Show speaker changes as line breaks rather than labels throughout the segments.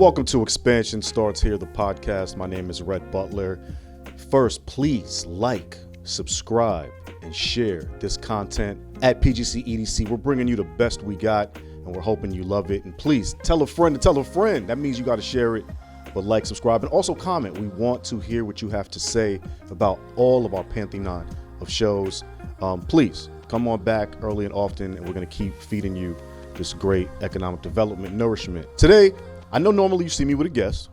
Welcome to Expansion Starts Here, the podcast. My name is Rhett Butler. First, please like, subscribe, and share this content at PGC EDC. We're bringing you the best we got, and we're hoping you love it. And please tell a friend to tell a friend. That means you got to share it, but like, subscribe, and also comment. We want to hear what you have to say about all of our pantheon of shows. Please come on back early and often, and we're going to keep feeding you this great economic development nourishment. Today, I know normally you see me with a guest,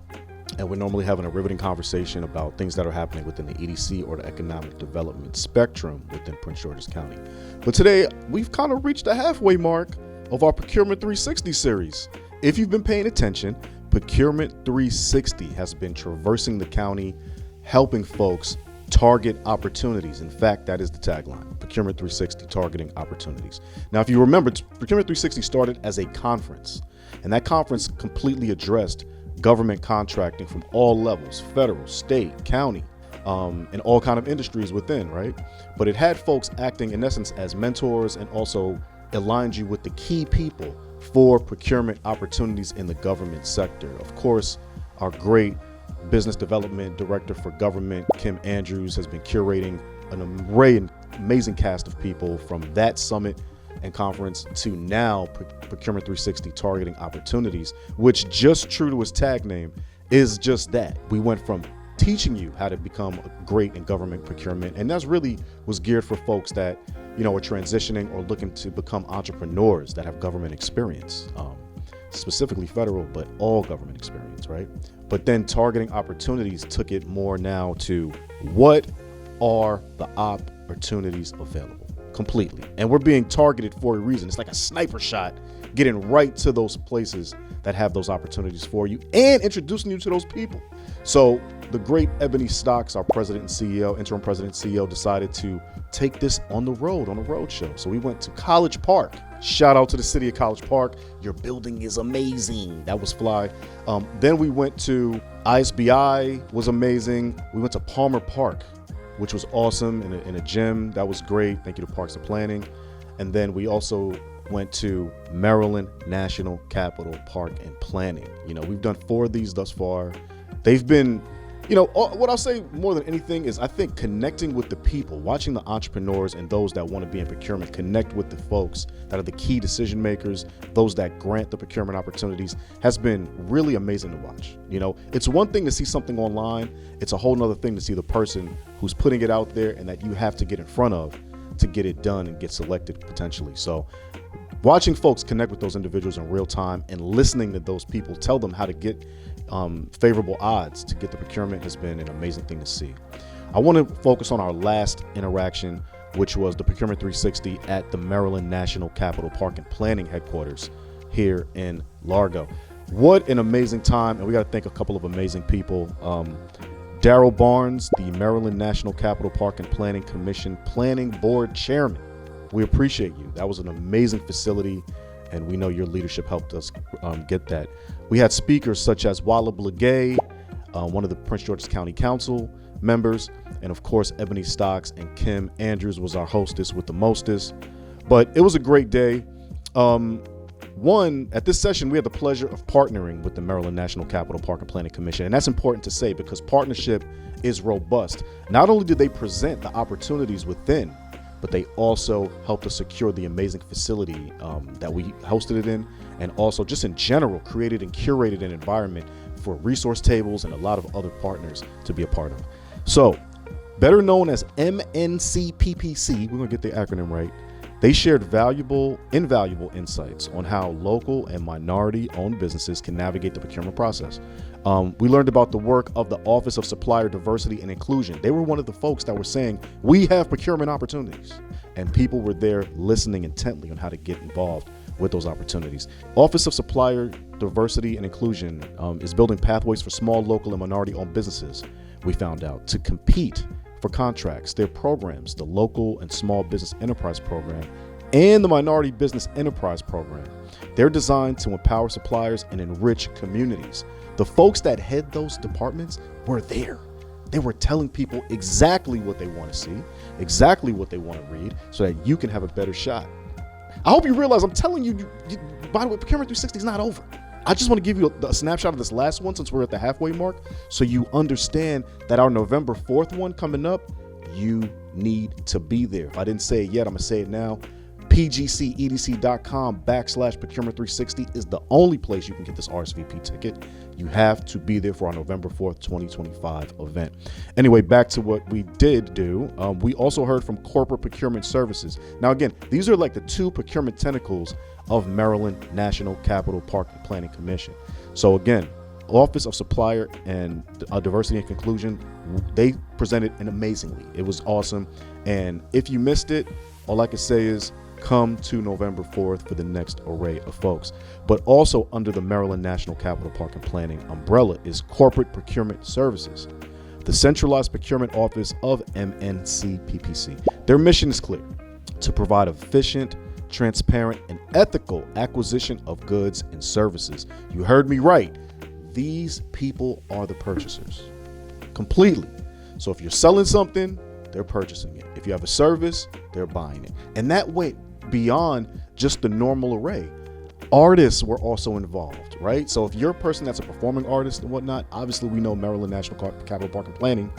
and we're normally having a riveting conversation about things that are happening within the EDC or the economic development spectrum within Prince George's County. But today, we've kind of reached the halfway mark of our Procurement 360 series. If you've been paying attention, Procurement 360 has been traversing the county, helping folks target opportunities. In fact, that is the tagline, Procurement 360, targeting opportunities. Now, if you remember, Procurement 360 started as a conference, and that conference completely addressed government contracting from all levels, federal, state, county, and all kind of industries within, right? But it had folks acting in essence as mentors and also aligned you with the key people for procurement opportunities in the government sector. Of course, our great business development director for government, Kim Andrews, has been curating an array and amazing cast of people from that summit and conference to now Procurement 360, targeting opportunities, which, just true to his tag name, is just that. We went from teaching you how to become great in government procurement, and that's really was geared for folks that, you know, are transitioning or looking to become entrepreneurs that have government experience, specifically federal, but all government experience, right? But then targeting opportunities took it more now to what are the opportunities available completely. And we're being targeted for a reason. It's like a sniper shot, getting right to those places that have those opportunities for you and introducing you to those people. So the great Ebony Stocks, our president and CEO, interim president and CEO, decided to take this on the road, on a road show. So we went to College Park. Shout out to the city of College Park. Your building is amazing. That was fly. Then we went to ISBI, was amazing. We went to Palmer Park, which was awesome, in a gym. That was great. Thank you to Parks and Planning. And then we also went to Maryland National Capital Park and Planning. You know, we've done 4 of these thus far. They've been, you know, what I'll say more than anything is I think connecting with the people, watching the entrepreneurs and those that want to be in procurement, connect with the folks that are the key decision makers, those that grant the procurement opportunities, has been really amazing to watch. You know, it's one thing to see something online. It's a whole nother thing to see the person who's putting it out there and that you have to get in front of to get it done and get selected potentially. So watching folks connect with those individuals in real time and listening to those people tell them how to get favorable odds to get the procurement has been an amazing thing to see. I want to focus on our last interaction, which was the Procurement 360 at the Maryland National Capital Park and Planning headquarters here in Largo. What an amazing time, and we got to thank a couple of amazing people. Darryl Barnes, the Maryland National Capital Park and Planning Commission Planning Board Chairman. We appreciate you. That was an amazing facility, and we know your leadership helped us get that. We had speakers such as Walla Blagay, one of the Prince George's County Council members, and of course, Ebony Stocks, and Kim Andrews was our hostess with the mostest. But it was a great day. At this session, we had the pleasure of partnering with the Maryland National Capital Park and Planning Commission. And that's important to say because partnership is robust. Not only did they present the opportunities within, but they also helped us secure the amazing facility that we hosted it in, and also just in general created and curated an environment for resource tables and a lot of other partners to be a part of. So, better known as MNCPPC, we're gonna get the acronym right. They shared invaluable insights on how local and minority-owned businesses can navigate the procurement process. We learned about the work of the Office of Supplier Diversity and Inclusion. They were one of the folks that were saying, we have procurement opportunities. And people were there listening intently on how to get involved with those opportunities. Office of Supplier Diversity and Inclusion is building pathways for small, local, and minority-owned businesses, we found out, to compete for contracts. Their programs, the Local and Small Business Enterprise Program and the Minority Business Enterprise Program, they're designed to empower suppliers and enrich communities. The folks that head those departments were there. They were telling people exactly what they want to see, exactly what they want to read, so that you can have a better shot. I hope you realize I'm telling you, by the way, Procurement 360 is not over. I just want to give you a snapshot of this last one since we're at the halfway mark, so you understand that our November 4th one coming up, you need to be there. If I didn't say it yet, I'm going to say it now. pgcedc.com/procurement360 is the only place you can get this RSVP ticket. You have to be there for our November 4th, 2025 event. Anyway, back to what we did do. We also heard from Corporate Procurement Services. Now, again, these are like the two procurement tentacles of Maryland National Capital Park and Planning Commission. So again, Office of Supplier and Diversity and Conclusion, they presented it amazingly. It was awesome. And if you missed it, all I can say is come to November 4th for the next array of folks. But also under the Maryland National Capital Park and Planning umbrella is Corporate Procurement Services, the centralized procurement office of MNCPPC. Their mission is clear: to provide efficient, transparent, and ethical acquisition of goods and services. You heard me right. These people are the purchasers completely. So if you're selling something, they're purchasing it. If you have a service, they're buying it. And that went beyond just the normal array. Artists were also involved, right? So if you're a person that's a performing artist and whatnot, obviously we know Maryland National Capital Park and Planning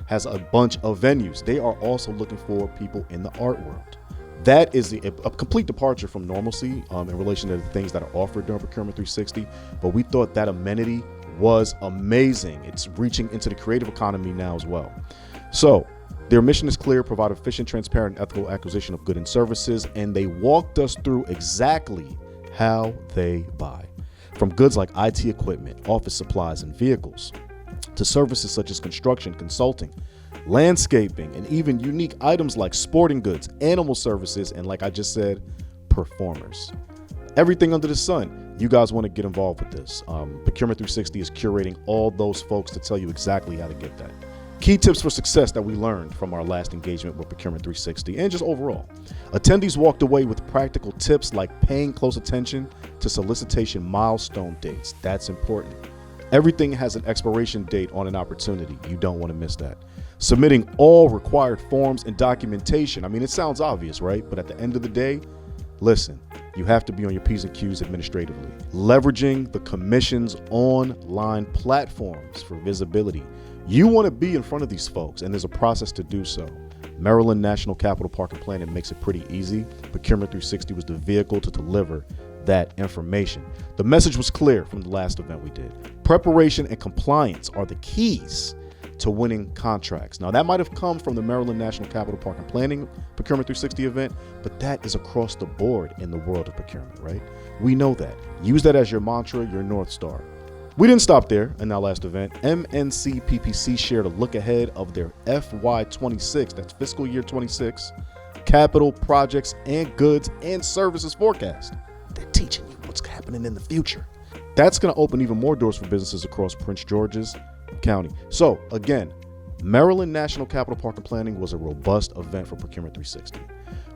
has a bunch of venues. They are also looking for people in the art world. That is a complete departure from normalcy in relation to the things that are offered during Procurement 360. But we thought that amenity was amazing. It's reaching into the creative economy now as well. So their mission is clear: provide efficient, transparent, and ethical acquisition of goods and services. And they walked us through exactly how they buy. From goods like IT equipment, office supplies, and vehicles, to services such as construction, consulting, landscaping, and even unique items like sporting goods, animal services, and like I just said, performers. Everything under the sun. You guys want to get involved with this. Procurement 360 is curating all those folks to tell you exactly how to get that. Key tips for success that we learned from our last engagement with Procurement 360 and just overall. Attendees walked away with practical tips like paying close attention to solicitation milestone dates. That's important. Everything has an expiration date on an opportunity. You don't want to miss that. Submitting all required forms and documentation. I mean, it sounds obvious, right? But at the end of the day, listen, you have to be on your P's and Q's administratively. Leveraging the commission's online platforms for visibility. You want to be in front of these folks, and there's a process to do so. Maryland National Capital Park and Planning makes it pretty easy. Procurement 360 was the vehicle to deliver that information. The message was clear from the last event we did. Preparation and compliance are the keys to winning contracts. Now, that might have come from the Maryland National Capital Park and Planning Procurement 360 event, but that is across the board in the world of procurement, right? We know that. Use that as your mantra, your North Star. We didn't stop there in our last event. MNCPPC shared a look ahead of their FY26, that's fiscal year 26, capital projects and goods and services forecast. They're teaching you what's happening in the future. That's going to open even more doors for businesses across Prince George's County. So again, Maryland National Capital Park and Planning was a robust event for Procurement 360.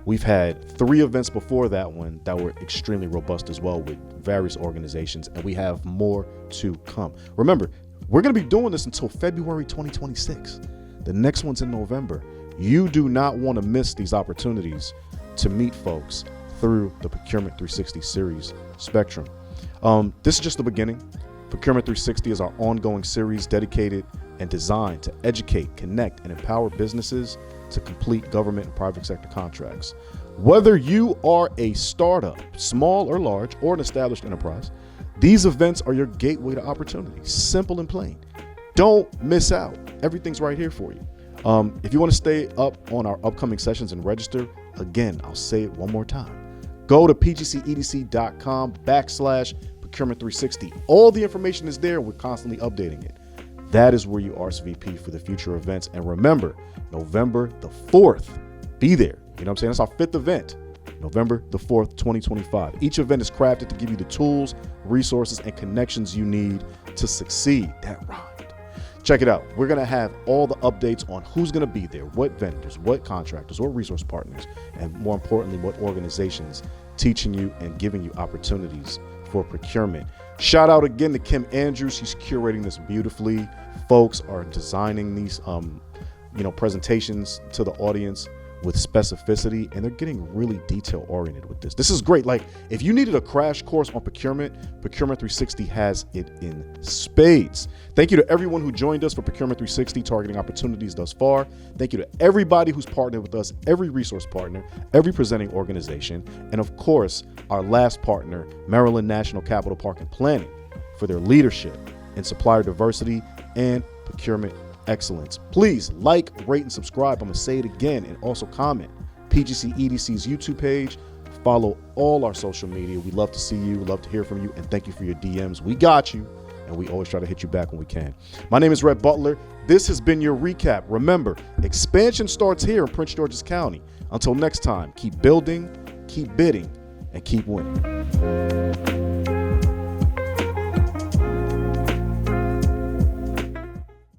We've had 3 events before that one that were extremely robust as well with various organizations, and we have more to come. Remember, we're going to be doing this until February 2026. The next one's in November. You do not want to miss these opportunities to meet folks through the Procurement 360 series spectrum. This is just the beginning. Procurement 360 is our ongoing series dedicated and designed to educate, connect, and empower businesses to complete government and private sector contracts. Whether you are a startup, small or large, or an established enterprise, these events are your gateway to opportunity. Simple and plain. Don't miss out. Everything's right here for you. If you want to stay up on our upcoming sessions and register, again, I'll say it one more time. Go to pgcedc.com/procurement 360. All the information is there. We're constantly updating it. That is where you RSVP for the future events. And remember, November the 4th, be there. You know what I'm saying? That's our 5th event, November the 4th, 2025. Each event is crafted to give you the tools, resources, and connections you need to succeed. That rhymed. Check it out. We're going to have all the updates on who's going to be there, what vendors, what contractors, what resource partners, and more importantly, what organizations teaching you and giving you opportunities for procurement. Shout out again to Kim Andrews. She's curating this beautifully. Folks are designing these presentations to the audience with specificity, and they're getting really detail oriented with this. This is great. Like, if you needed a crash course on procurement, Procurement 360 has it in spades. Thank you to everyone who joined us for Procurement 360 targeting opportunities thus far. Thank you to everybody who's partnered with us, every resource partner, every presenting organization, and of course, our last partner, Maryland National Capital Park and Planning, for their leadership in supplier diversity and procurement excellence. Please like, rate, and subscribe. I'm going to say it again, and also comment. PGC EDC's YouTube page. Follow all our social media. We love to see you. We love to hear from you. And thank you for your DMs. We got you, and we always try to hit you back when we can. My name is Rhett Butler. This has been your recap. Remember, expansion starts here in Prince George's County. Until next time, keep building, keep bidding, and keep winning.